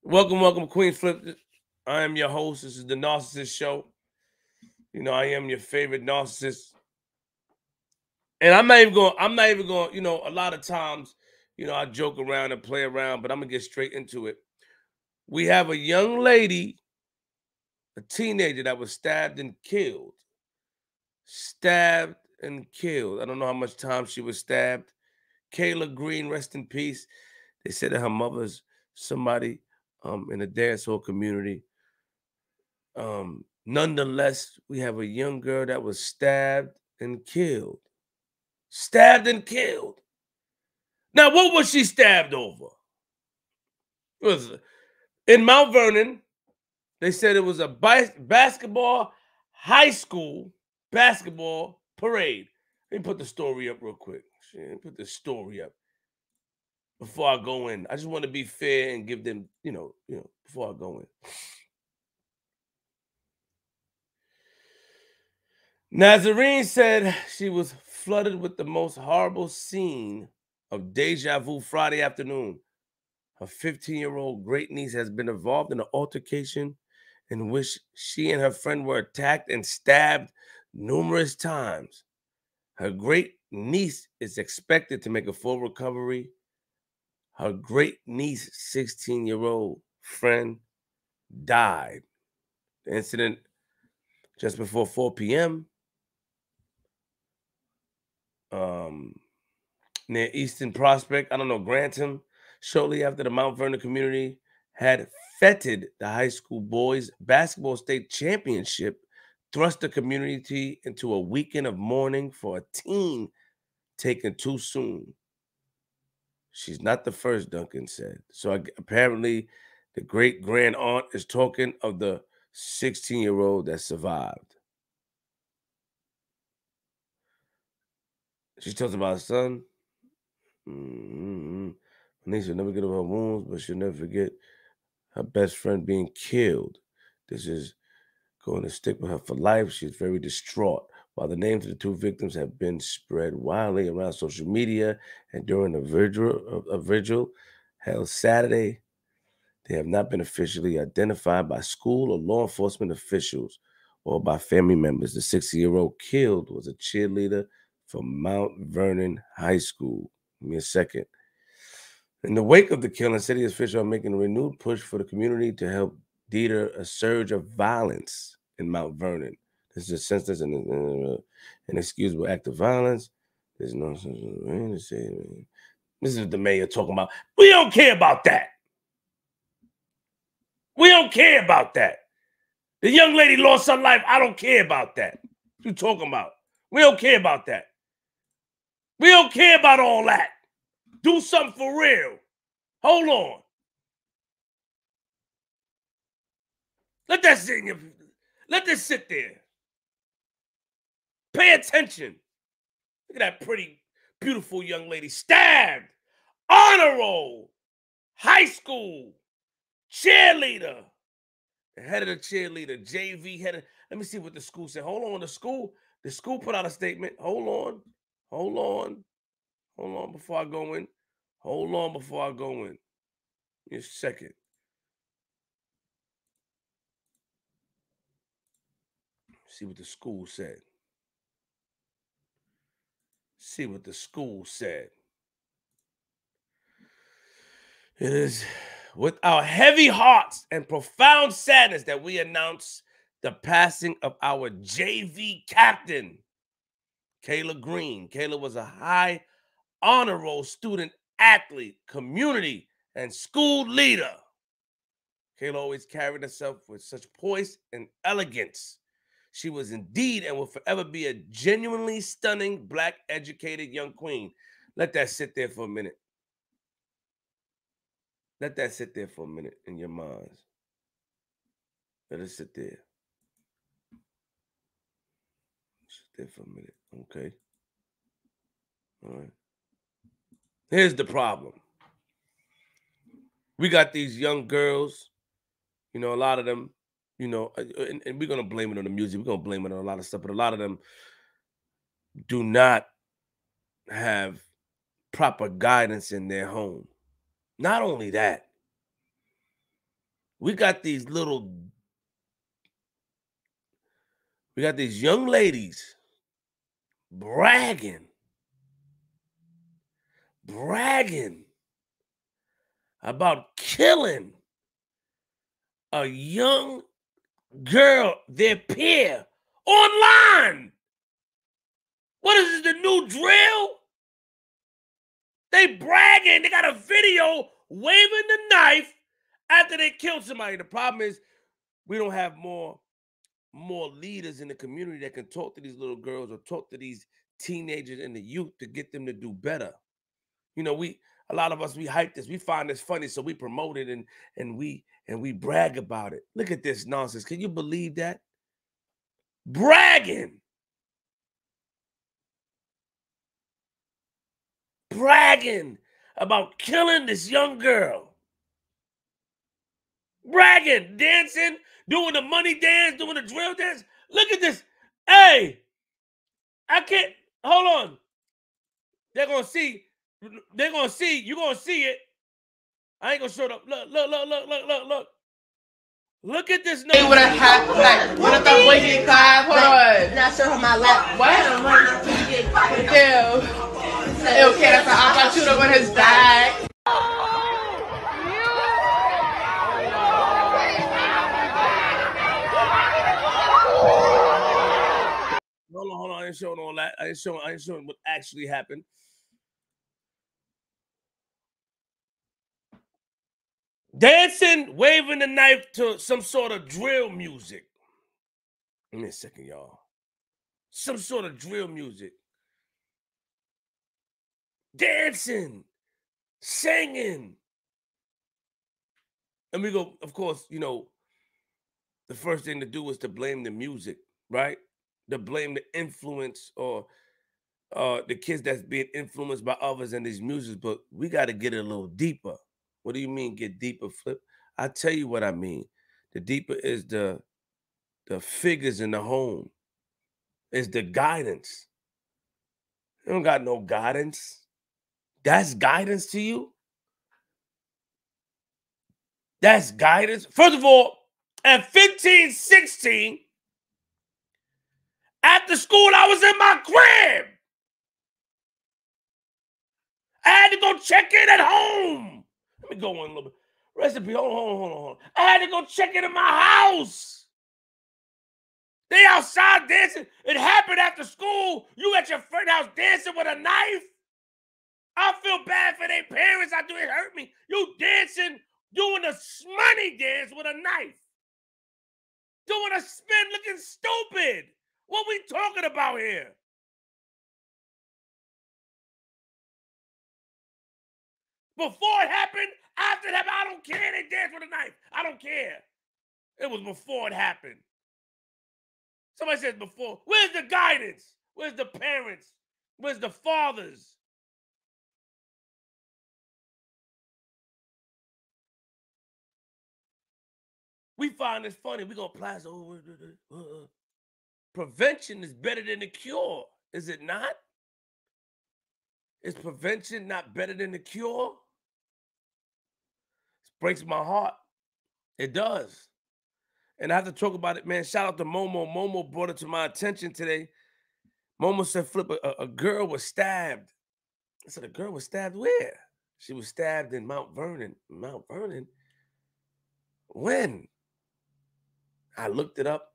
Welcome, Queenzflip. I am your host. This is the Narcissist Show. I am your favorite narcissist. And I'm not even going, a lot of times, I joke around and play around, but I'm gonna get straight into it. We have a young lady, a teenager that was stabbed and killed. Stabbed and killed. I don't know how much time she was stabbed. Kayla Green, rest in peace. They said that her mother's somebody in the dancehall community. Nonetheless, we have a young girl that was stabbed and killed. Stabbed and killed. Now, what was she stabbed over? Was in Mount Vernon. They said it was a basketball, high school basketball parade. Let me put the story up real quick. Let me put the story up before I go in. I just want to be fair and give them, before I go in. Nazarene said she was flooded with the most horrible scene of deja vu Friday afternoon. Her 15-year-old great niece has been involved in an altercation in which she and her friend were attacked and stabbed numerous times. Her great niece is expected to make a full recovery. Her great niece, 16-year-old friend, died. The incident just before 4 p.m. Near Eastern Prospect, Grantham, shortly after the Mount Vernon community had feted the high school boys basketball state championship, thrust the community into a weekend of mourning for a teen taken too soon. She's not the first, Duncan said. So apparently the great grand aunt is talking of the 16-year-old that survived. She talks about her son. Niece will never get over her wounds, but she'll never forget her best friend being killed. This is going to stick with her for life. She's very distraught. While the names of the two victims have been spread widely around social media and during a vigil held Saturday, they have not been officially identified by school or law enforcement officials or by family members. The 60-year-old killed was a cheerleader from Mount Vernon High School. Give me a second. In the wake of the killing, city officials are making a renewed push for the community to help deter a surge of violence in Mount Vernon. This is a senseless and inexcusable act of violence. There's no sense of say. This is the mayor talking about. We don't care about that. We don't care about that. The young lady lost her life. I don't care about that. What you talking about? We don't care about that. We don't care about all that. Do something for real. Hold on. Let that sit in your. Let this sit there. Pay attention. Look at that pretty, beautiful young lady stabbed. Honor roll. High school. Cheerleader. The head of the cheerleader. JV head of. Let me see what the school said. Hold on. The school put out a statement. Hold on. Hold on before I go in. Hold on before I go in. Give me a second. See what the school said. See what the school said. It is with our heavy hearts and profound sadness that we announce the passing of our JV captain, Kayla Green. Kayla was a high honor roll student, athlete, community, and school leader. Kayla always carried herself with such poise and elegance. She was indeed and will forever be a genuinely stunning, Black, educated young queen. Let that sit there for a minute. Let that sit there for a minute in your minds. Let it sit there. Sit there for a minute. Okay. All right. Here's the problem. We got these young girls, a lot of them, and we're going to blame it on the music. We're going to blame it on a lot of stuff, but a lot of them do not have proper guidance in their home. Not only that, we got these young ladies bragging about killing a young girl, their peer, online. What is this, the new drill? They bragging. They got a video waving the knife after they killed somebody. The problem is we don't have more leaders in the community that can talk to these little girls or talk to these teenagers and the youth to get them to do better. You know, a lot of us, we hype this. We find this funny, so we promote it and we brag about it. Look at this nonsense. Can you believe that? Bragging about killing this young girl. Bragging, dancing, doing the money dance, doing the drill dance. Look at this. Hey, I can't, hold on. They're going to see. You're going to see it. I ain't going to show it up. Look. Look at this. They would have had, like, what if that boy get clap? Hold on. Not sure how my lap. What? Ew. Okay, that's an opportunity on his back. Hold on. I ain't showing all that. I ain't showing what actually happened. Dancing, waving the knife to some sort of drill music. Give me a second, y'all. Some sort of drill music. Dancing, singing. And we go, of course, you know, the first thing to do is to blame the music, right? To blame the influence or the kids that's being influenced by others in these music. But we got to get it a little deeper. What do you mean get deeper, Flip? I tell you what I mean. The deeper is the figures in the home. Is the guidance. You don't got no guidance. That's guidance to you? That's guidance? First of all, at 15, 16, after school, I was in my crib. I had to go check in at home. Let me go on a little bit. Recipe, hold on. I had to go check in my house. They outside dancing. It happened after school. You at your friend's house dancing with a knife. I feel bad for their parents. I do, it hurt me. You dancing, doing a money dance with a knife. Doing a spin looking stupid. What we talking about here? Before it happened, after it happened, I don't care. They danced with a knife. I don't care. It was before it happened. Somebody says before. Where's the guidance? Where's the parents? Where's the fathers? We find this funny. We're going to plaster. Prevention is better than the cure. Is it not? Is prevention not better than the cure? It breaks my heart. It does. And I have to talk about it, man. Shout out to Momo. Momo brought it to my attention today. Momo said, Flip, a girl was stabbed. I said, a girl was stabbed where? She was stabbed in Mount Vernon. Mount Vernon? When? I looked it up,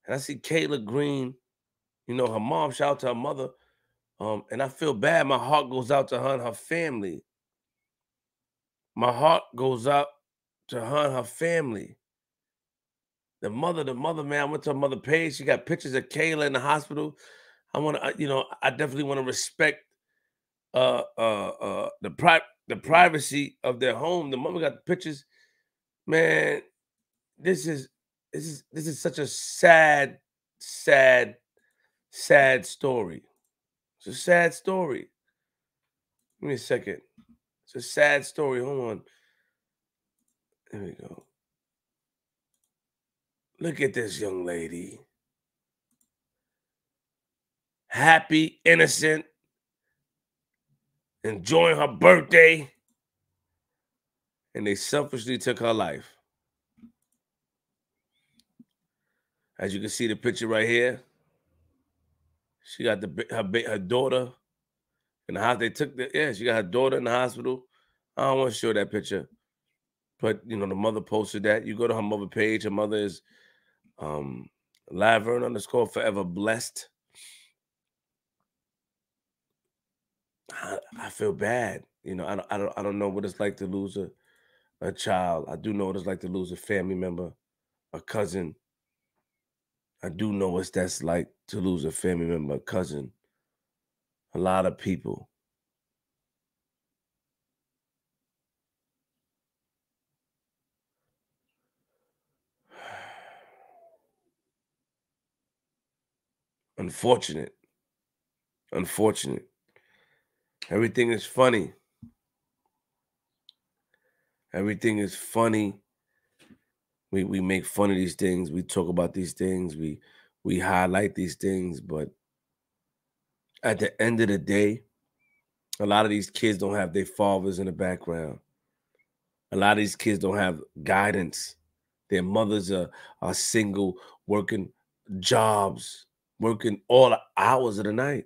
and I see Kayla Green, you know, her mom. Shout out to her mother. And I feel bad. My heart goes out to her and her family. My heart goes out to her and her family. The mother, man, I went to her mother page. She got pictures of Kayla in the hospital. I want to, you know, I definitely want to respect the privacy of their home. The mother got the pictures. Man, this is such a sad story. It's a sad story. Give me a second. It's a sad story. Hold on. There we go. Look at this young lady. Happy, innocent, enjoying her birthday. And they selfishly took her life. As you can see the picture right here, she got her daughter in the hospital. They took she got her daughter in the hospital. I don't want to show that picture, but the mother posted that. You go to her mother page. Her mother is Mount Vernon _ forever blessed. I feel bad. I don't know what it's like to lose a child. I do know what it's like to lose a family member, a cousin. I do know what that's like to lose a family member, a cousin, a lot of people. Unfortunate. Unfortunate. Everything is funny. Everything is funny. We make fun of these things. We talk about these things. We highlight these things, but at the end of the day, a lot of these kids don't have their fathers in the background. A lot of these kids don't have guidance. Their mothers are single, working jobs, working all the hours of the night.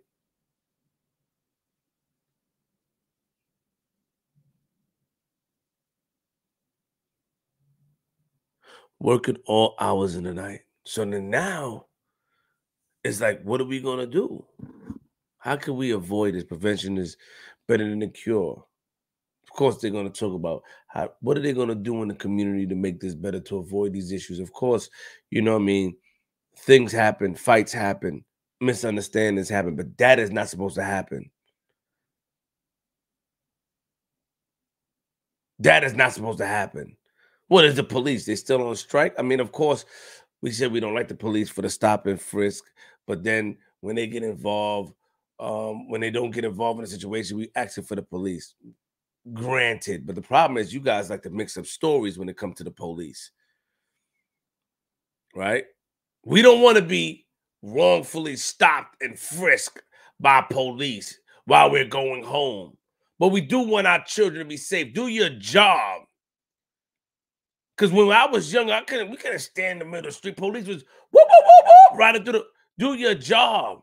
Working all hours in the night. So then now it's like, what are we gonna do? How can we avoid this? Prevention is better than the cure. Of course, they're going to talk about what are they going to do in the community to make this better, to avoid these issues. Of course, what I mean, things happen, fights happen, misunderstandings happen, but that is not supposed to happen. That is not supposed to happen. What is the police? They still on strike? I mean, of course, we said we don't like the police for the stop and frisk, but then when they get involved, when they don't get involved in a situation, we asking for the police. Granted, but the problem is you guys like to mix up stories when it comes to the police, right? We don't want to be wrongfully stopped and frisked by police while we're going home, but we do want our children to be safe. Do your job. Because when I was young, we couldn't stand in the middle of the street. Police was whoop, whoop, whoop, whoop, right through the. Do your job.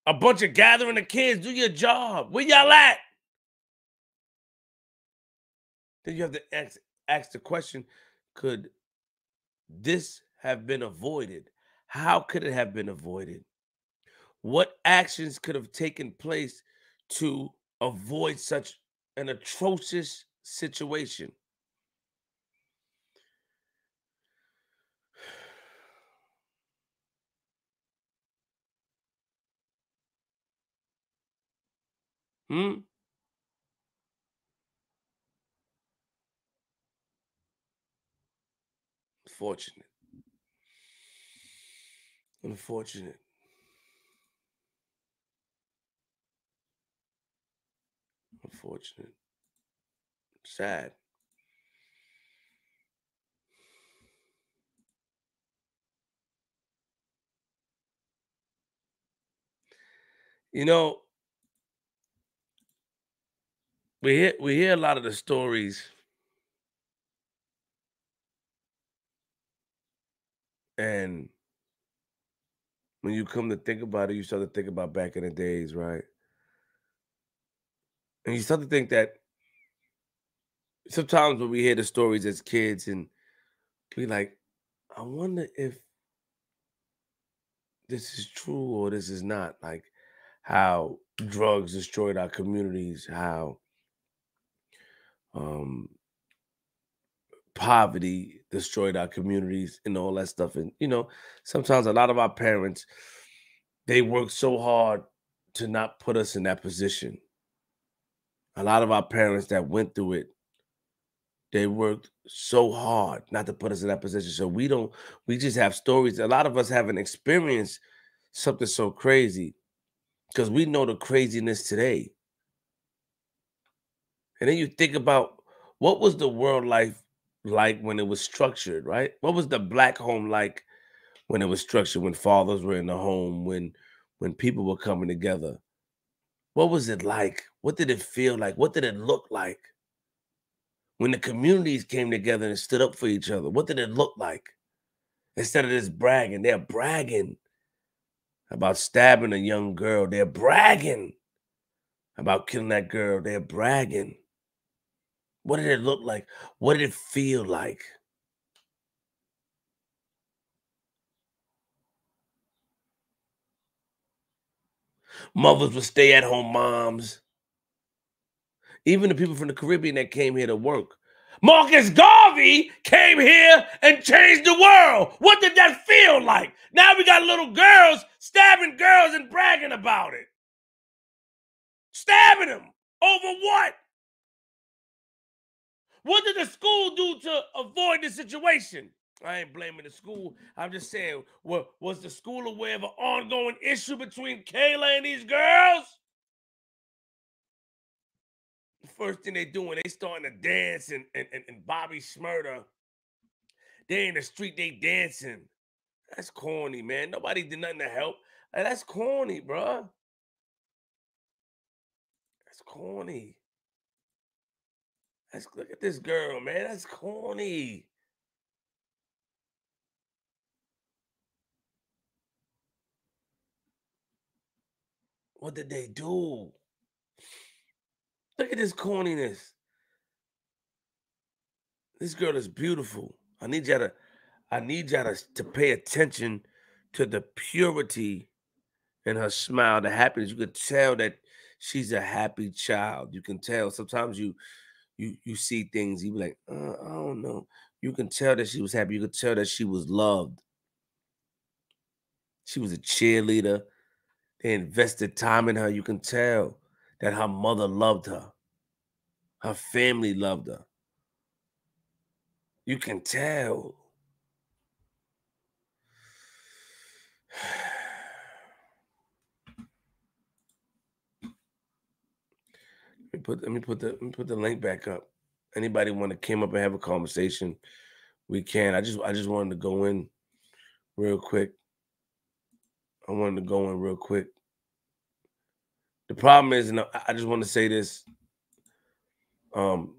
A bunch of gathering of kids. Do your job. Where y'all at? Then you have to ask the question: could this have been avoided? How could it have been avoided? What actions could have taken place to avoid such an atrocious situation? Hmm? Unfortunate. Unfortunate. Unfortunate. Sad. You know, we hear a lot of the stories, and when you come to think about it, you start to think about back in the days, right? And you start to think that sometimes when we hear the stories as kids and we like, I wonder if this is true or this is not. Like how drugs destroyed our communities, how um poverty destroyed our communities and all that stuff. And sometimes a lot of our parents, they work so hard to not put us in that position. A lot of our parents that went through it, they worked so hard not to put us in that position. So we just have stories. A lot of us haven't experienced something so crazy because we know the craziness today. And then you think about what was the world life like when it was structured, right? What was the black home like when it was structured, when fathers were in the home, when people were coming together? What was it like? What did it feel like? What did it look like? When the communities came together and stood up for each other, what did it look like? Instead of just bragging, they're bragging about stabbing a young girl. They're bragging about killing that girl. They're bragging. What did it look like? What did it feel like? Mothers were stay-at-home moms. Even the people from the Caribbean that came here to work. Marcus Garvey came here and changed the world. What did that feel like? Now we got little girls stabbing girls and bragging about it. Stabbing them. Over what? What did the school do to avoid the situation? I ain't blaming the school. I'm just saying, was the school aware of an ongoing issue between Kayla and these girls? The first thing they doing, they starting to dance and Bobby Shmurda. They in the street, they dancing. That's corny, man. Nobody did nothing to help. Like, that's corny, bruh. That's corny. Look at this girl, man. That's corny. What did they do? Look at this corniness. This girl is beautiful. I need y'all to pay attention to the purity in her smile, the happiness. You could tell that she's a happy child. You can tell. Sometimes you see things, you be like, I don't know. You can tell that she was happy. You could tell that she was loved. She was a cheerleader. They invested time in her. You can tell that her mother loved her. Her family loved her. You can tell. Let me put the link back up. Anybody want to came up and have a conversation, we can. I just wanted to go in real quick. I wanted to go in real quick. The problem is, and I just want to say this.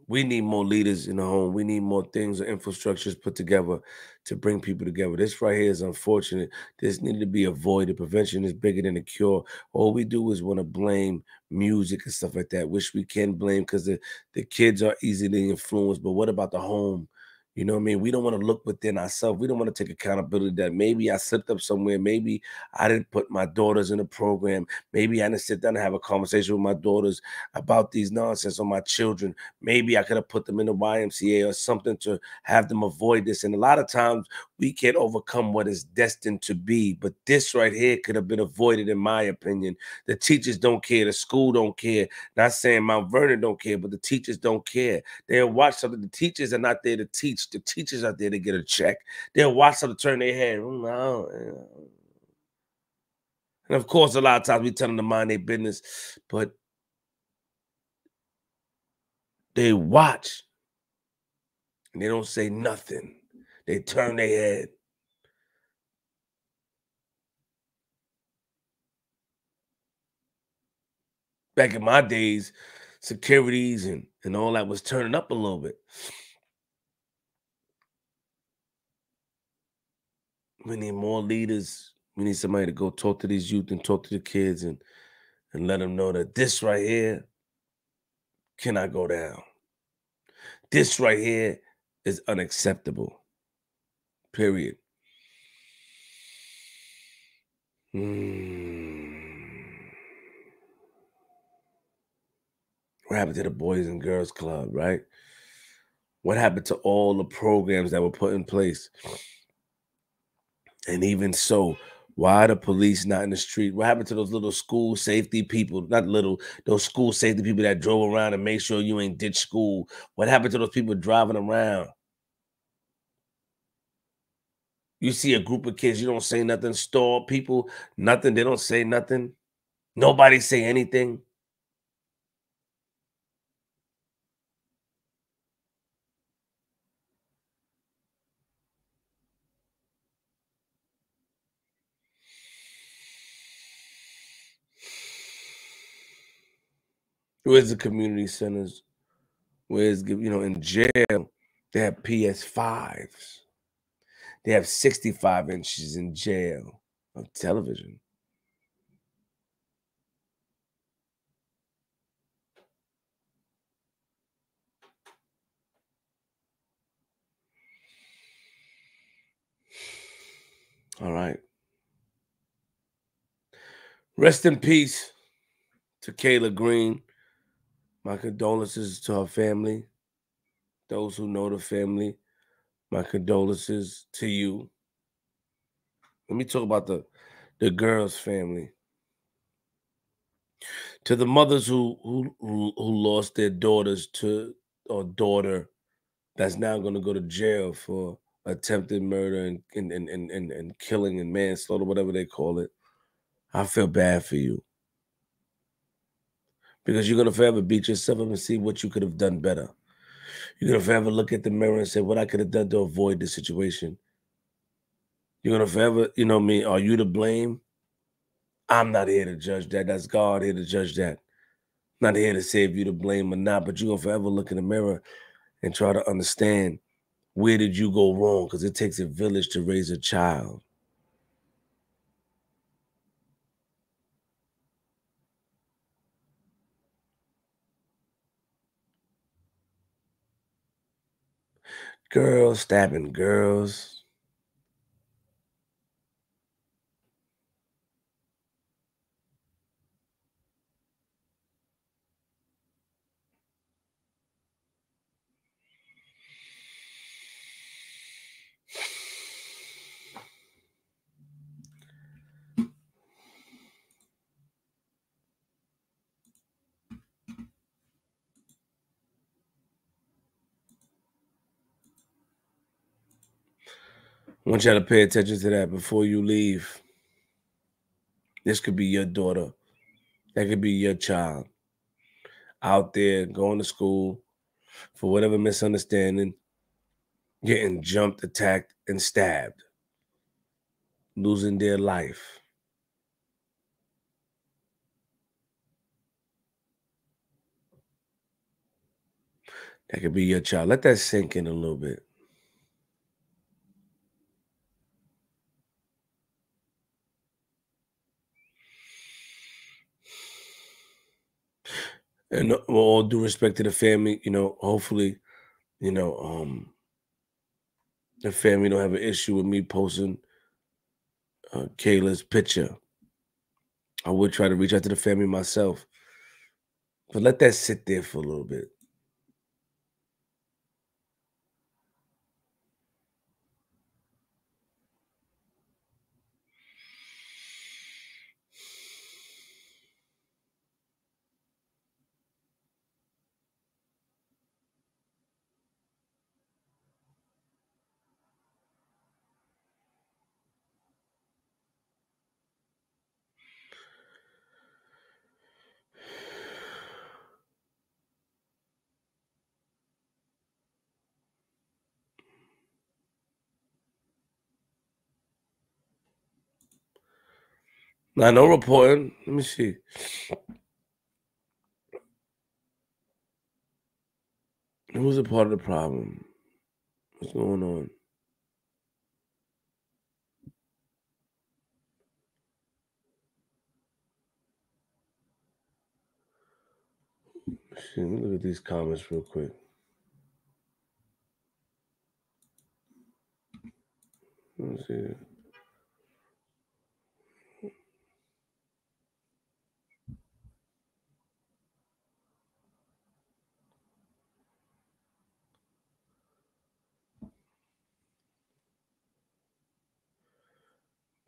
We need more leaders in the home. We need more things or infrastructures put together to bring people together. This right here is unfortunate. This needed to be avoided. Prevention is bigger than the cure. All we do is want to blame music and stuff like that, which we can blame because the kids are easily influenced. But what about the home? You know what I mean? We don't want to look within ourselves. We don't want to take accountability that maybe I slipped up somewhere. Maybe I didn't put my daughters in a program. Maybe I didn't sit down and have a conversation with my daughters about these nonsense, or my children. Maybe I could have put them in the YMCA or something to have them avoid this. And a lot of times we can't overcome what is destined to be. But this right here could have been avoided, in my opinion. The teachers don't care. The school don't care. Not saying Mount Vernon don't care, but the teachers don't care. They'll watch something. The teachers are not there to teach. The teachers are there to get a check. They'll watch something, turn their head. No. And of course, a lot of times we tell them to mind their business, but they watch and they don't say nothing. They turn their head. Back in my days, securities and all that was turning up a little bit. We need more leaders. We need somebody to go talk to these youth and talk to the kids and let them know that this right here cannot go down. This right here is unacceptable. Period. What happened to the Boys and Girls Club, right? What happened to all the programs that were put in place? And even so, why are the police not in the street? What happened to those little school safety people? Not little, those school safety people that drove around and made sure you ain't ditch school. What happened to those people driving around? You see a group of kids, you don't say nothing. Store people, nothing. They don't say nothing. Nobody say anything. Where's the community centers? Where's, in jail, they have PS5s. They have 65 inches in jail of television. All right. Rest in peace to Kayla Green. My condolences to her family. Those who know the family, my condolences to you. Let me talk about the girl's family. To the mothers who lost their daughters to or daughter that's now going to go to jail for attempted murder and killing and manslaughter, whatever they call it. I feel bad for you because you're going to forever beat yourself up and see what you could have done better. You're going to forever look at the mirror and say, what I could have done to avoid this situation. You're going to forever, you know me, are you to blame? I'm not here to judge that. That's God here to judge that. Not here to say if you to blame or not, but you're going to forever look in the mirror and try to understand where did you go wrong? Because it takes a village to raise a child. Girls stabbing girls. I want y'all to pay attention to that before you leave. This could be your daughter. That could be your child out there going to school for whatever misunderstanding, getting jumped, attacked, and stabbed, losing their life. That could be your child. Let that sink in a little bit. And with all due respect to the family, hopefully, you know, the family don't have an issue with me posting Kayla's picture. I would try to reach out to the family myself, but let that sit there for a little bit. Now, no reporting. Let me see. Who's a part of the problem? What's going on? Let me look at these comments real quick. Let me see.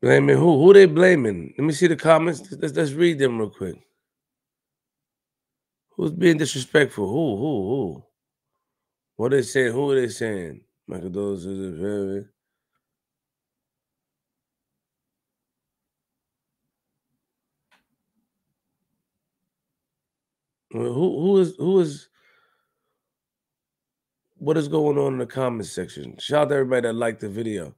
Blaming who? Who they blaming? Let me see the comments. Let's read them real quick. Who's being disrespectful? Who? What they saying? Who are they saying? Michael Douglas is a very. Well, who is what is going on in the comment section? Shout out to everybody that liked the video.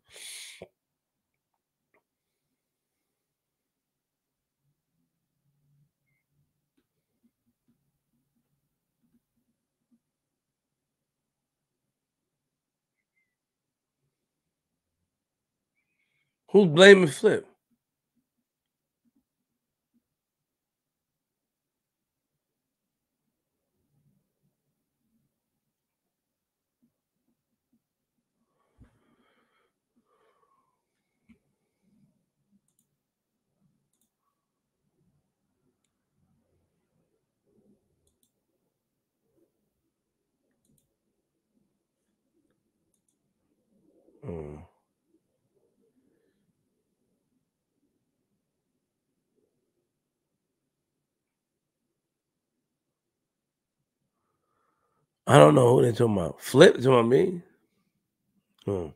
Who's blaming Flip? Mm. I don't know who they talking about. Flip talking about me? Hmm.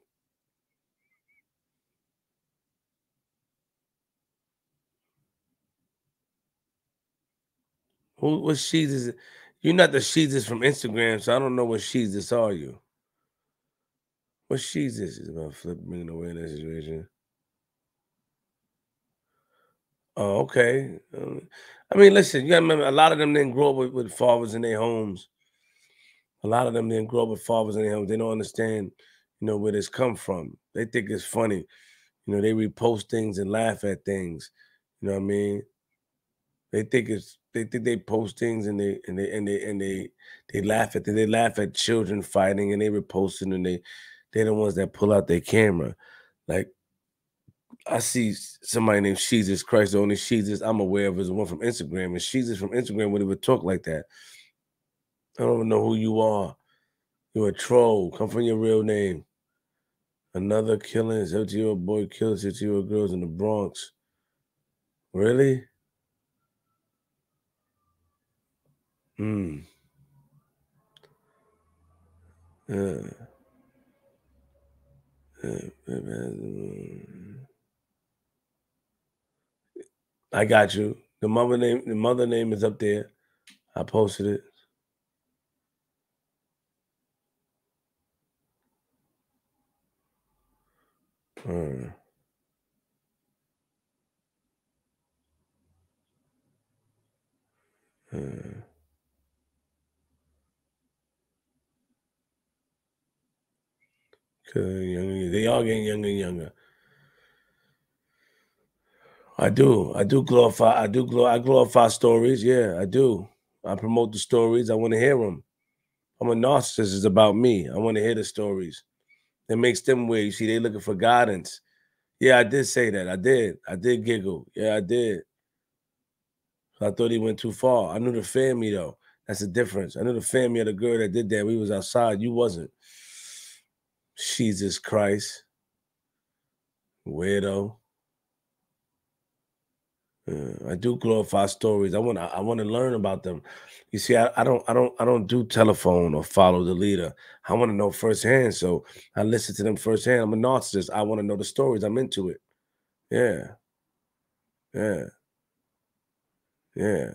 What she's is? You're not the she's is from Instagram, so I don't know what she's this are you. What she's this is about Flip bringing awareness situation. Oh, okay. I mean, listen, you gotta remember a lot of them didn't grow up with fathers in their homes. A lot of them didn't grow up with fathers in their homes. They don't understand, where this come from. They think it's funny. They repost things and laugh at things. You know what I mean? They think they post things and they laugh at they laugh at children fighting and they reposting and they're the ones that pull out their camera. Like I see somebody named Jesus Christ. The only Jesus I'm aware of is the one from Instagram. And Jesus from Instagram would even talk like that. I don't even know who you are. You're a troll. Come from your real name. Another killing. 17-year-old boy killed 16-year-old girls in the Bronx. Really? Hmm. Yeah. I got you. The mother name is up there. I posted it. Uh, uh, they all getting younger and younger. I do. I do glorify. I glorify stories. Yeah, I do. I promote the stories. I want to hear them. I'm a narcissist. It's about me. I want to hear the stories. It makes them weird. You see, they looking for guidance. Yeah, I did say that. I did. I did giggle. Yeah, I did. I thought he went too far. I knew the family though. That's the difference. I knew the family of the girl that did that. We was outside. You wasn't. Jesus Christ, weirdo. I do glorify stories. I want to learn about them. You see, I don't do telephone or follow the leader. I want to know firsthand. So I listen to them firsthand. I'm a narcissist. I want to know the stories. I'm into it. Yeah, yeah, yeah.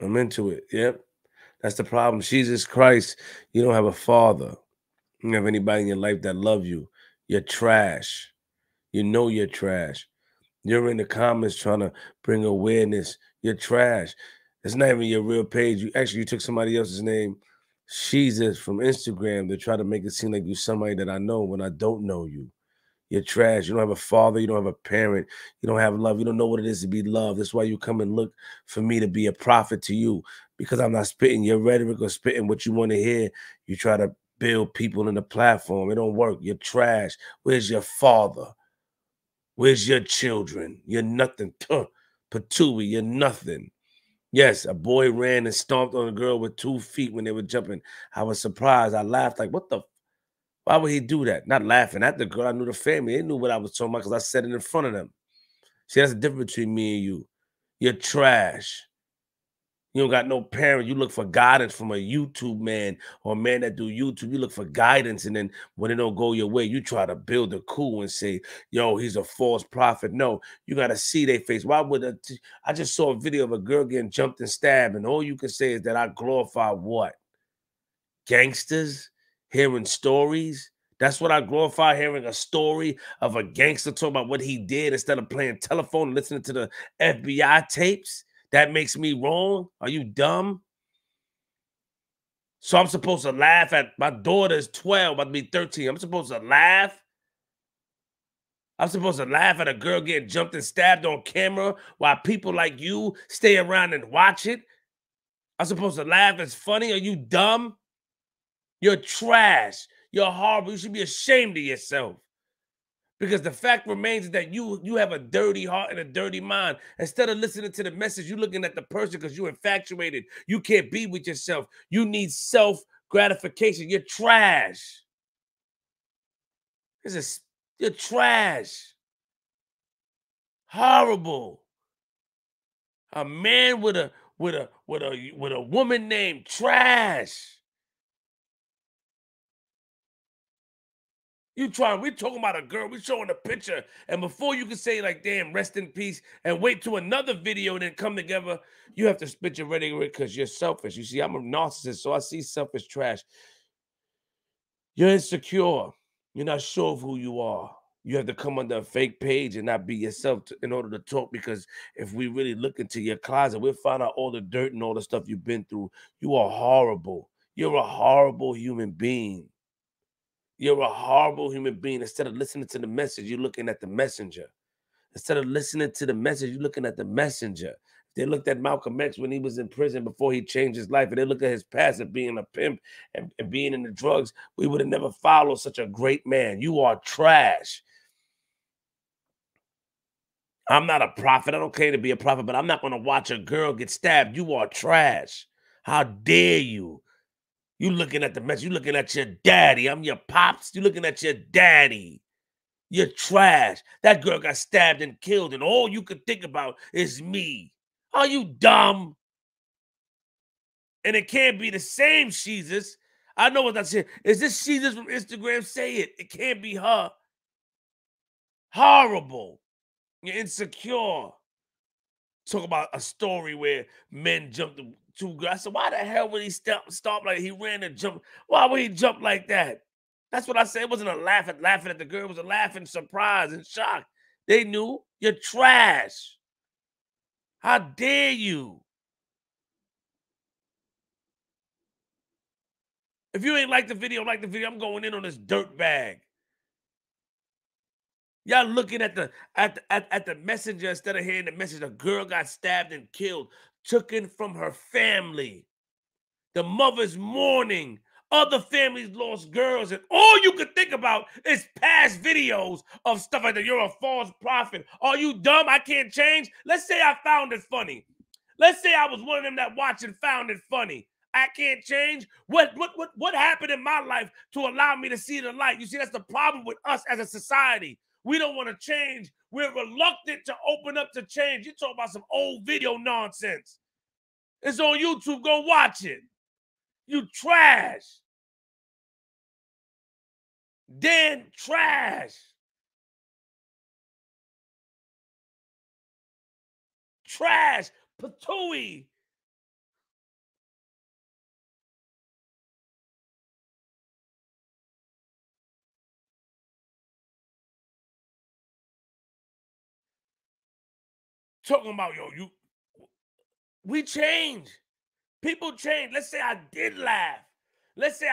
I'm into it. Yep. That's the problem. Jesus Christ, you don't have a father. You don't have anybody in your life that love you. You're trash. You know you're trash. You're in the comments trying to bring awareness. You're trash. It's not even your real page. You took somebody else's name, Jesus, from Instagram to try to make it seem like you're somebody that I know when I don't know you. You're trash. You don't have a father. You don't have a parent. You don't have love. You don't know what it is to be loved. That's why you come and look for me to be a prophet to you because I'm not spitting your rhetoric or spitting what you want to hear. You try to build people in the platform. It don't work. You're trash. Where's your father? Where's your children? You're nothing. Tuh. Patooey, you're nothing. Yes, a boy ran and stomped on a girl with 2 feet when they were jumping. I was surprised. I laughed like, what the? Why would he do that? Not laughing at the girl. I knew the family. They knew what I was talking about because I said it in front of them. See, that's the difference between me and you. You're trash. You don't got no parent. You look for guidance from a YouTube man or a man that do YouTube. You look for guidance, and then when it don't go your way, you try to build a coup and say, "Yo, he's a false prophet." No, you gotta see their face. Why would I just saw a video of a girl getting jumped and stabbed, and all you can say is that I glorify what? Gangsters hearing stories. That's what I glorify, hearing a story of a gangster talk about what he did instead of playing telephone and listening to the FBI tapes. That makes me wrong. Are you dumb? So I'm supposed to laugh at my daughter's 12, about to be 13. I'm supposed to laugh. I'm supposed to laugh at a girl getting jumped and stabbed on camera while people like you stay around and watch it? I'm supposed to laugh. It's funny. Are you dumb? You're trash. You're horrible. You should be ashamed of yourself. Because the fact remains that you have a dirty heart and a dirty mind. Instead of listening to the message, you're looking at the person because you're infatuated. You can't be with yourself. You need self-gratification. You're trash. You're trash. Horrible. A man with a woman named Trash. We're talking about a girl, we're showing a picture, and before you can say, like, damn, rest in peace, and wait to another video and then come together, you have to spit your rhetoric because you're selfish. You see, I'm a narcissist, so I see selfish trash. You're insecure. You're not sure of who you are. You have to come under a fake page and not be yourself in order to talk, because if we really look into your closet, we'll find out all the dirt and all the stuff you've been through. You are horrible. You're a horrible human being. You're a horrible human being. Instead of listening to the message, you're looking at the messenger. Instead of listening to the message, you're looking at the messenger. They looked at Malcolm X when he was in prison before he changed his life, and they look at his past of being a pimp and being in the drugs. We would have never followed such a great man. You are trash. I'm not a prophet. I don't claim to be a prophet, but I'm not going to watch a girl get stabbed. You are trash. How dare you? You looking at the message. You looking at your daddy. I'm your pops. You looking at your daddy. You're trash. That girl got stabbed and killed, and all you could think about is me. Are you dumb? And it can't be the same Jesus. I know what I'm saying. Is this Jesus from Instagram? Say it. It can't be her. Horrible. You're insecure. Talk about a story where men jumped two girls. I said, why the hell would he stop like he ran and jumped? Why would he jump like that? That's what I said. It wasn't a laughing at the girl. It was a laughing surprise and shock. They knew. You're trash. How dare you? If you ain't like the video, I'm going in on this dirt bag. Y'all looking at the messenger instead of hearing the message. A girl got stabbed and killed, taken from her family. The mother's mourning. Other families lost girls, and all you could think about is past videos of stuff like that. You're a false prophet. Are you dumb? I can't change. Let's say I found it funny. Let's say I was one of them that watched and found it funny. I can't change. What happened in my life to allow me to see the light? You see, that's the problem with us as a society. We don't want to change. We're reluctant to open up to change. You talk about some old video nonsense. It's on YouTube. Go watch it. You trash. Dan trash. Trash. Patooey. Talking about, we change. People change. Let's say I did laugh. Let's say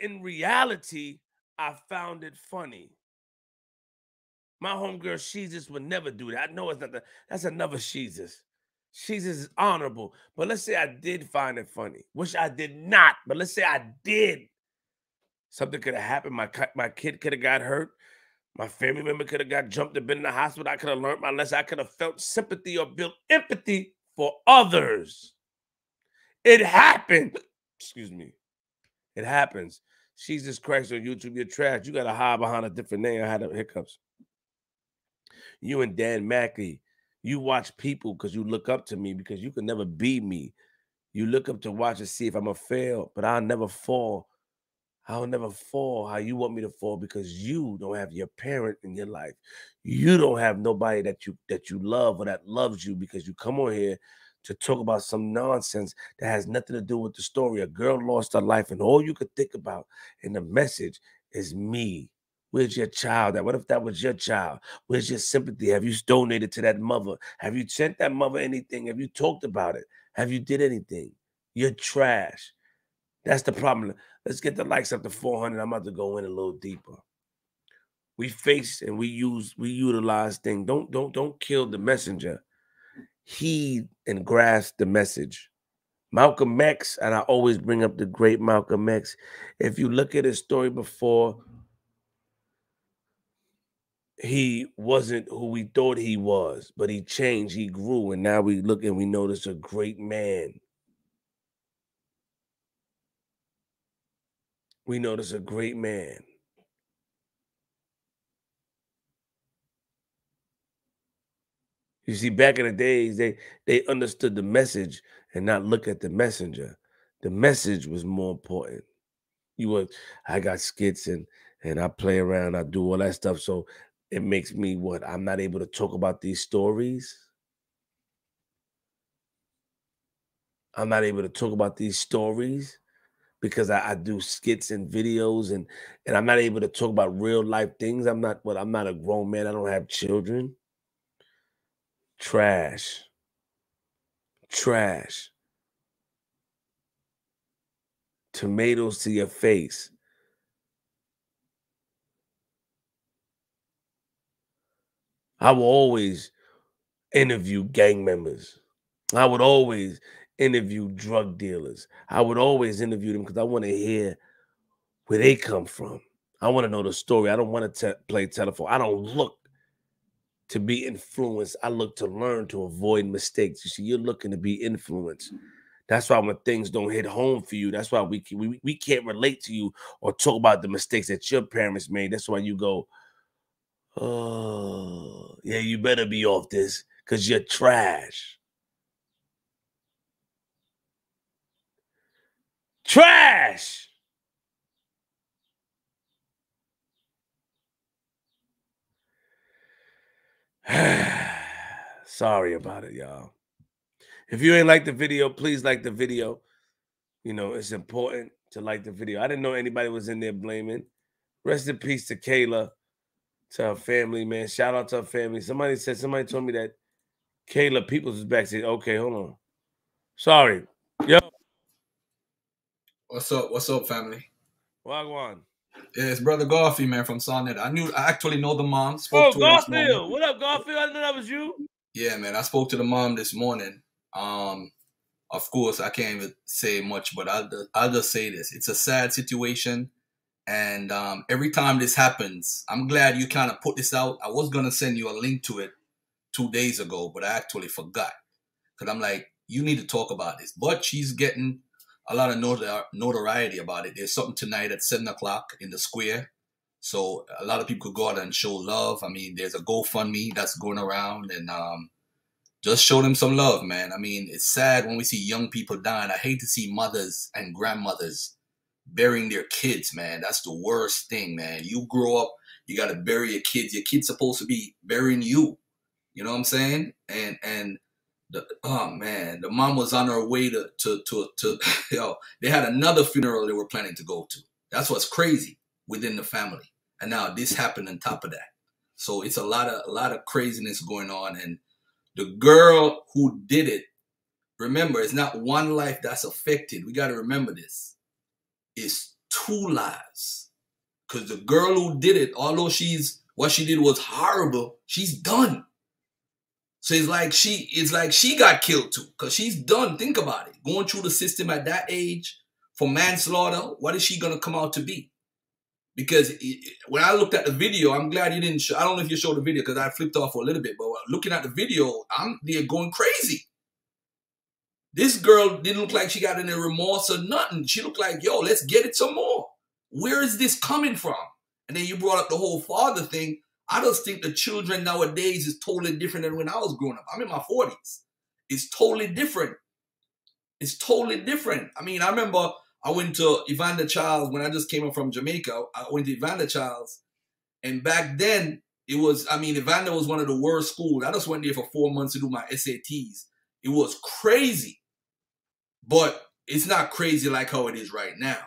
in reality, I found it funny. My homegirl Jesus would never do that. I know it's not that's another Jesus. Jesus is honorable. But let's say I did find it funny. Wish I did not, but let's say I did. Something could have happened. My kid could have got hurt. My family member could have got jumped and been in the hospital. I could have learned my lesson. I could have felt sympathy or built empathy for others. It happened. Excuse me. It happens. Jesus Christ on YouTube, you're trash. You got to hide behind a different name. I had the hiccups. You and Dan Mackey, you watch people because you look up to me, because you can never be me. You look up to watch and see if I'm going to fail, but I'll never fall. I'll never fall how you want me to fall, because you don't have your parent in your life. You don't have nobody that you love or that loves you, because you come on here to talk about some nonsense that has nothing to do with the story. A girl lost her life, and all you could think about in the message is me. Where's your child at? What if that was your child? Where's your sympathy? Have you donated to that mother? Have you sent that mother anything? Have you talked about it? Have you did anything? You're trash. That's the problem. Let's get the likes up to 400. I'm about to go in a little deeper. We face and we utilize things. Don't kill the messenger. Heed and grasp the message. Malcolm X, and I always bring up the great Malcolm X. If you look at his story before, he wasn't who we thought he was, but he changed, he grew, and now we look and we notice a great man. We notice a great man. You see, back in the days, they understood the message and not look at the messenger. The message was more important. I got skits and I play around, I do all that stuff. So it makes me what? I'm not able to talk about these stories. I'm not able to talk about these stories because I do skits and videos and I'm not able to talk about real life things. I'm not a grown man. I don't have children. Trash. Trash. Tomatoes to your face. I will always interview gang members. I would always interview drug dealers. I would always interview them because I want to hear where they come from. I want to know the story. I don't want to play telephone. I don't look to be influenced. I look to learn to avoid mistakes. You see, you're looking to be influenced. That's why when things don't hit home for you, that's why we can't relate to you or talk about the mistakes that your parents made. That's why you go, oh, yeah, you better be off this because you're trash. Trash! Sorry about it, y'all. If you ain't like the video, please like the video. You know, it's important to like the video. I didn't know anybody was in there blaming. Rest in peace to Kayla, to her family, man. Shout out to her family. Somebody told me that Kayla Peoples was backstage. Okay, hold on. Sorry. Yo. What's up? What's up, family? Wagwan. Yeah, it's Brother Garfield, man, from Sonnet. I actually know the mom. Oh, Garfield. What up, Garfield? I didn't know that was you. Yeah, man. I spoke to the mom this morning. Of course, I can't even say much, but I'll just say this. It's a sad situation. And every time this happens, I'm glad you kind of put this out. I was going to send you a link to it 2 days ago, but I actually forgot. Because I'm like, you need to talk about this. But she's getting a lot of notoriety about it. There's something tonight at 7 o'clock in the square. So a lot of people could go out and show love. I mean, there's a GoFundMe that's going around, and just show them some love, man. I mean, it's sad when we see young people dying. I hate to see mothers and grandmothers burying their kids, man. That's the worst thing, man. You grow up, you got to bury your kids. Your kid's supposed to be burying you. You know what I'm saying? And oh man, the mom was on her way to they had another funeral they were planning to go to. That's what's crazy within the family. And now this happened on top of that. So it's a lot of craziness going on. And the girl who did it, remember, it's not one life that's affected. We got to remember this. It's 2 lives. Because the girl who did it, although what she did was horrible, she's done. So it's like she got killed too, because she's done. Think about it. Going through the system at that age for manslaughter, what is she going to come out to be? Because when I looked at the video, I'm glad you didn't show. I don't know if you showed the video because I flipped off for a little bit, but looking at the video, I'm there going crazy. This girl didn't look like she got any remorse or nothing. She looked like, yo, let's get it some more. Where is this coming from? And then you brought up the whole father thing. I just think the children nowadays is totally different than when I was growing up. I'm in my 40s. It's totally different. It's totally different. I mean, I remember I went to Evander Childs when I just came up from Jamaica. I went to Evander Childs. And back then, it was, I mean, Evander was one of the worst schools. I just went there for 4 months to do my SATs. It was crazy. But it's not crazy like how it is right now.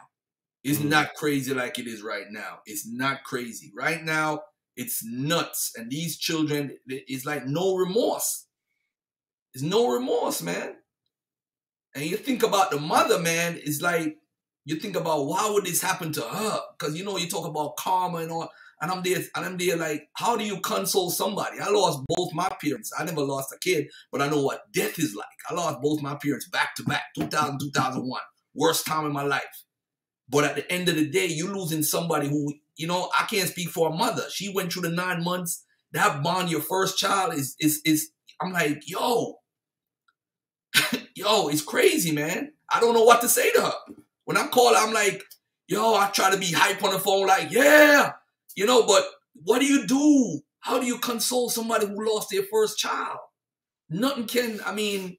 It's not crazy like it is right now. It's not crazy. Right now, it's nuts. And these children, it's like no remorse. There's no remorse, man. And you think about the mother, man, it's like, you think about why would this happen to her? Because, you know, you talk about karma and all. And I'm there like, how do you console somebody? I lost both my parents. I never lost a kid, but I know what death is like. I lost both my parents back to back, 2000, 2001. Worst time in my life. But at the end of the day, you're losing somebody who, you know, I can't speak for a mother. She went through the 9 months. That bond, your first child is I'm like, yo, it's crazy, man. I don't know what to say to her. When I call her, I'm like, yo, I try to be hype on the phone, like, yeah, you know, but what do you do? How do you console somebody who lost their first child? Nothing can, I mean,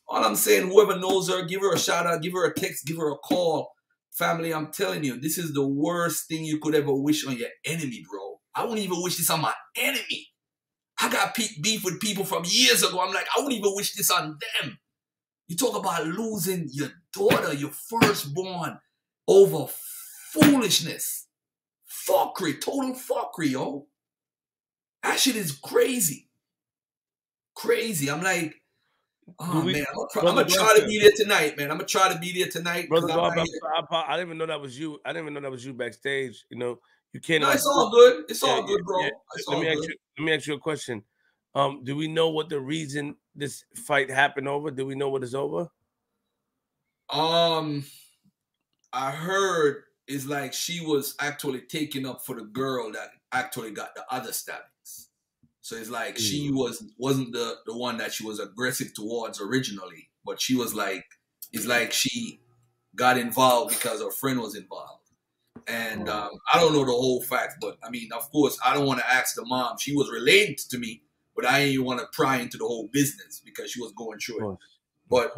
all I'm saying, whoever knows her, give her a shout out, give her a text, give her a call. Family, I'm telling you, this is the worst thing you could ever wish on your enemy, bro. I wouldn't even wish this on my enemy. I got beef with people from years ago. I'm like, I wouldn't even wish this on them. You talk about losing your daughter, your firstborn, over foolishness. Fuckery, total fuckery, yo. That shit is crazy. Crazy. I'm like, oh, man, I'm going to try to be there tonight, man. I'm going to try to be there tonight. Brother, I didn't even know that was you. I didn't even know that was you backstage. You know, you can't. No, it's all good. It's all good, bro. Yeah. Let me ask you a question. Do we know what the reason this fight happened over? Do we know what it's over? I heard it's like she was actually taken up for the girl that actually got the other stabbings. So it's like she wasn't the one that she was aggressive towards originally, but she was like, it's like she got involved because her friend was involved. And I don't know the whole facts, but I mean, of course, I don't want to ask the mom. She was related to me, but I ain't want to pry into the whole business because she was going through it. But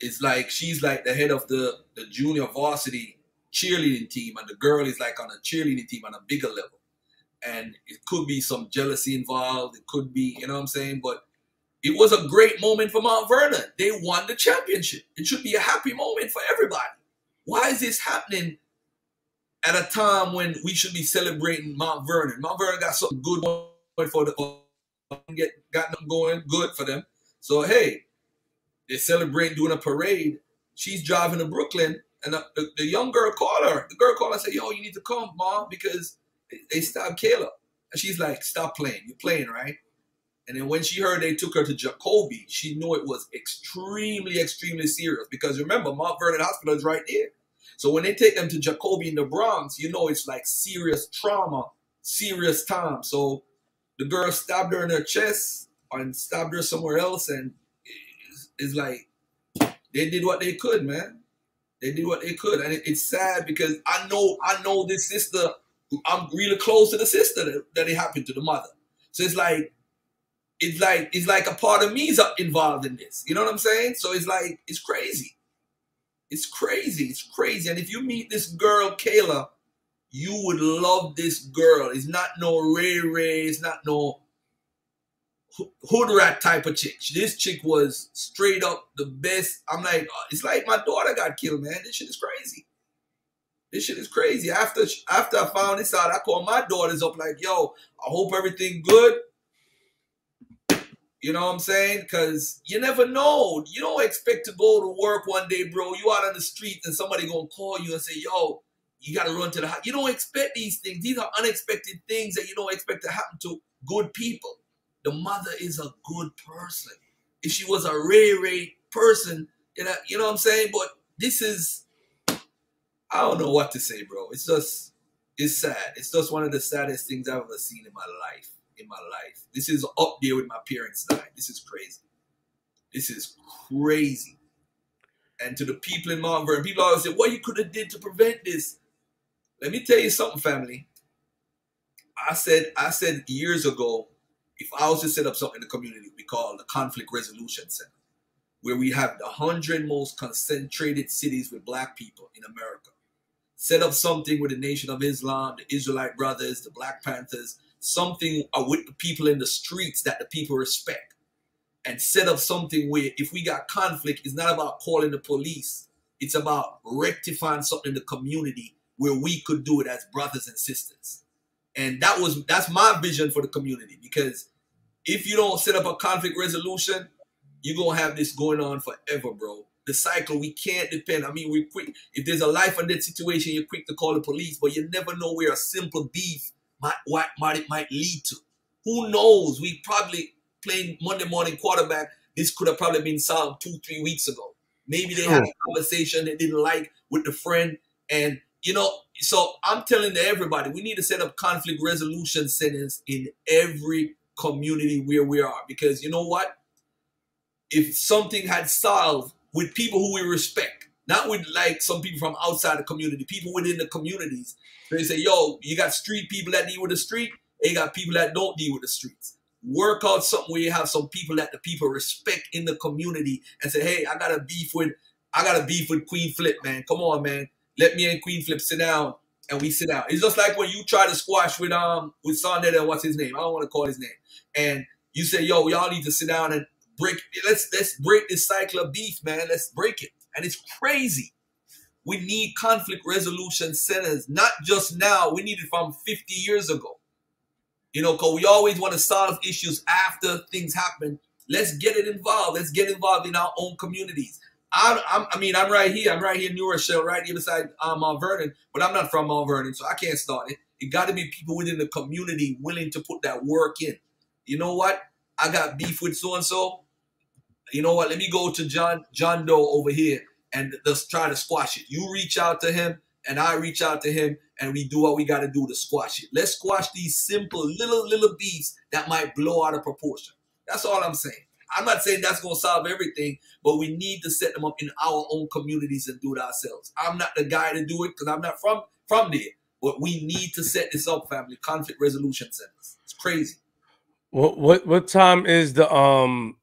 it's like she's like the head of the junior varsity cheerleading team, and the girl is like on a cheerleading team on a bigger level. And it could be some jealousy involved. It could be, you know what I'm saying? But it was a great moment for Mount Vernon. They won the championship. It should be a happy moment for everybody. Why is this happening at a time when we should be celebrating Mount Vernon? Mount Vernon got something good going for got them going good for them. So, hey, they celebrate doing a parade. She's driving to Brooklyn, and the young girl called her. The girl called her and said, yo, you need to come, Mom, because they stabbed Kayla. And she's like, stop playing. You're playing, right? And then when she heard they took her to Jacoby, she knew it was extremely, extremely serious. Because remember, Mount Vernon Hospital is right there. So when they take them to Jacoby in the Bronx, you know it's like serious trauma, serious time. So the girl stabbed her in her chest and stabbed her somewhere else. And it's like they did what they could, man. They did what they could. And it's sad because I know this sister. I'm really close to the sister that it happened to, the mother. So it's like a part of me is involved in this. You know what I'm saying? So it's like, it's crazy. It's crazy. It's crazy. And if you meet this girl, Kayla, you would love this girl. It's not no Ray. It's not no hood rat type of chick. This chick was straight up the best. I'm like, it's like my daughter got killed, man. This shit is crazy. This shit is crazy. After I found this out, I called my daughters up like, yo, I hope everything good. You know what I'm saying? Because you never know. You don't expect to go to work one day, bro. You out on the street and somebody gonna call you and say, yo, you got to run to the house. You don't expect these things. These are unexpected things that you don't expect to happen to good people. The mother is a good person. If she was a Ray person, you know what I'm saying? But this is, I don't know what to say, bro. It's sad. It's just one of the saddest things I've ever seen in my life. This is up there with my parents dying. This is crazy. This is crazy. And to the people in Mount Vernon, people always say, what you could have did to prevent this? Let me tell you something, family. I said years ago, if I was to set up something in the community we call the Conflict Resolution Center, where we have the 100 most concentrated cities with black people in America. Set up something with the Nation of Islam, the Israelite Brothers, the Black Panthers, something with the people in the streets that the people respect. And set up something where if we got conflict, it's not about calling the police. It's about rectifying something in the community where we could do it as brothers and sisters. And that's my vision for the community, because if you don't set up a conflict resolution, you're going to have this going on forever, bro. the cycle. We can't depend. I mean, we quick. If there's a life and death situation, you're quick to call the police, but you never know where a simple beef might lead to. Who knows? We probably playing Monday morning quarterback. This could have probably been solved 2-3 weeks ago. Maybe they had a conversation they didn't like with the friend, and so I'm telling everybody, we need to set up conflict resolution centers in every community where we are, because you know what? If something had solved with people who we respect, not with like some people from outside the community, people within the communities, they say, yo, you got street people that deal with the street, and you got people that don't deal with the streets. Work out something where you have some people that the people respect in the community and say, hey, I got a beef with Queenzflip, man. Come on, man. Let me and Queenzflip sit down, and we sit down. It's just like when you try to squash with Sonnet and what's his name? I don't want to call his name. And you say, yo, y'all need to sit down and let's break this cycle of beef, man. Let's break it. And it's crazy. We need conflict resolution centers, not just now. We need it from 50 years ago. Because we always want to solve issues after things happen. Let's get it involved. Let's get involved in our own communities. I'm right here. I'm right here in New Rochelle, right here beside Mount Vernon, but I'm not from Mount Vernon, so I can't start it. It got to be people within the community willing to put that work in. You know what? I got beef with so-and-so. You know what? Let me go to John Doe over here and just try to squash it. You reach out to him, and I reach out to him, and we do what we got to do to squash it. Let's squash these simple little beefs that might blow out of proportion. That's all I'm saying. I'm not saying that's going to solve everything, but we need to set them up in our own communities and do it ourselves. I'm not the guy to do it because I'm not from there, but we need to set this up, family. Conflict resolution centers. It's crazy. What time is the thing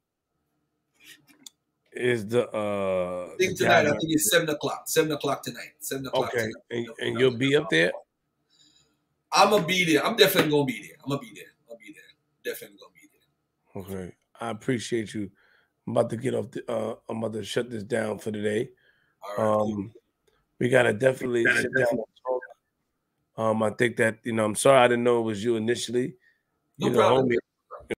tonight? I think it's 7 o'clock. 7 o'clock tonight. 7 o'clock. Okay, tonight. and you'll be up there. I'm gonna be there. I'm definitely gonna be there. I'll be there. Definitely gonna be there. Okay, I appreciate you. I'm about to get off. I'm about to shut this down for today. All right, we gotta definitely sit down and talk. I think that I'm sorry I didn't know it was you initially. No problem. Homie,